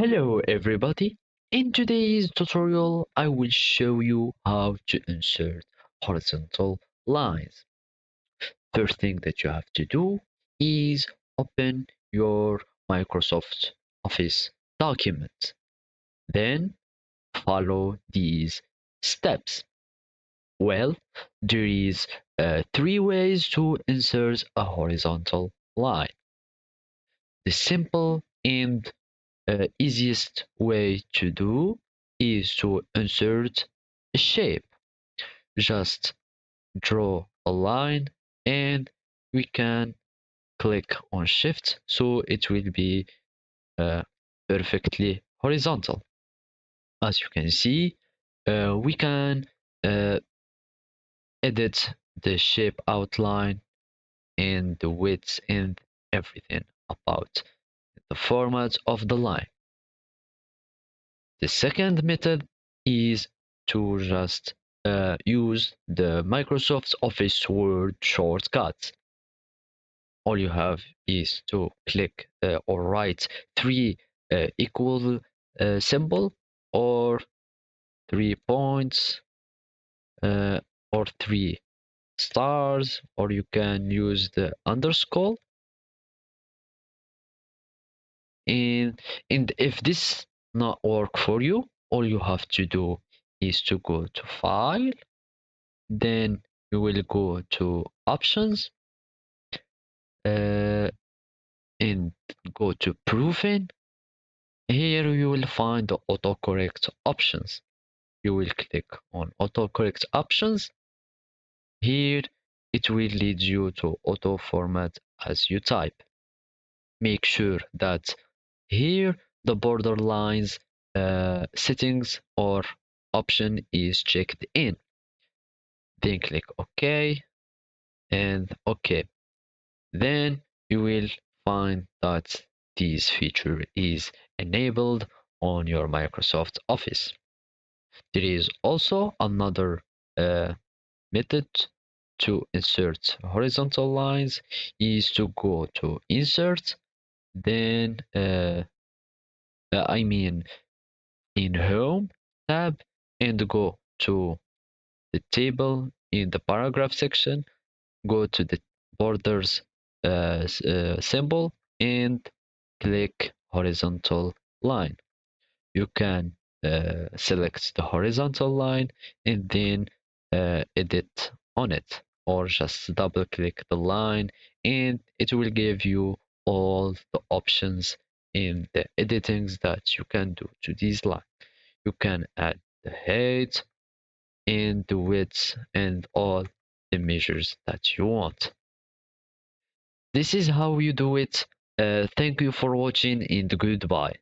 Hello everybody. In today's tutorial, I will show you how to insert horizontal lines. First thing that you have to do is open your Microsoft Office document. Then follow these steps. Well, there is three ways to insert a horizontal line. The simple and easiest way to do is to insert a shape. Just draw a line and we can click on shift so it will be uh, perfectly horizontal. As you can see, we can uh, edit the shape outline and the width and everything about the format of the line. The second method is to just use the Microsoft Office Word shortcuts. All you have is to click or write three equal symbol or 3 points or three stars, or you can use the underscore. And if this not work for you, all you have to do is to go to File, then you will go to Options, uh, and go to Proofing. Here you will find the autocorrect options. You will click on autocorrect options. Here it will lead you to auto format as you type. Make sure that here the border lines settings or option is checked in. Then click OK and OK. Then you will find that this feature is enabled on your Microsoft Office. There is also another method to insert horizontal lines is to go to Insert, then I mean in Home tab, and go to the table in the paragraph section, go to the borders symbol and click horizontal line. You can select the horizontal line and then edit on it, or just double click the line and it will give you all the options in the editings that you can do to these lines. You can add the height and the width and all the measures that you want. This is how you do it. Thank you for watching and goodbye.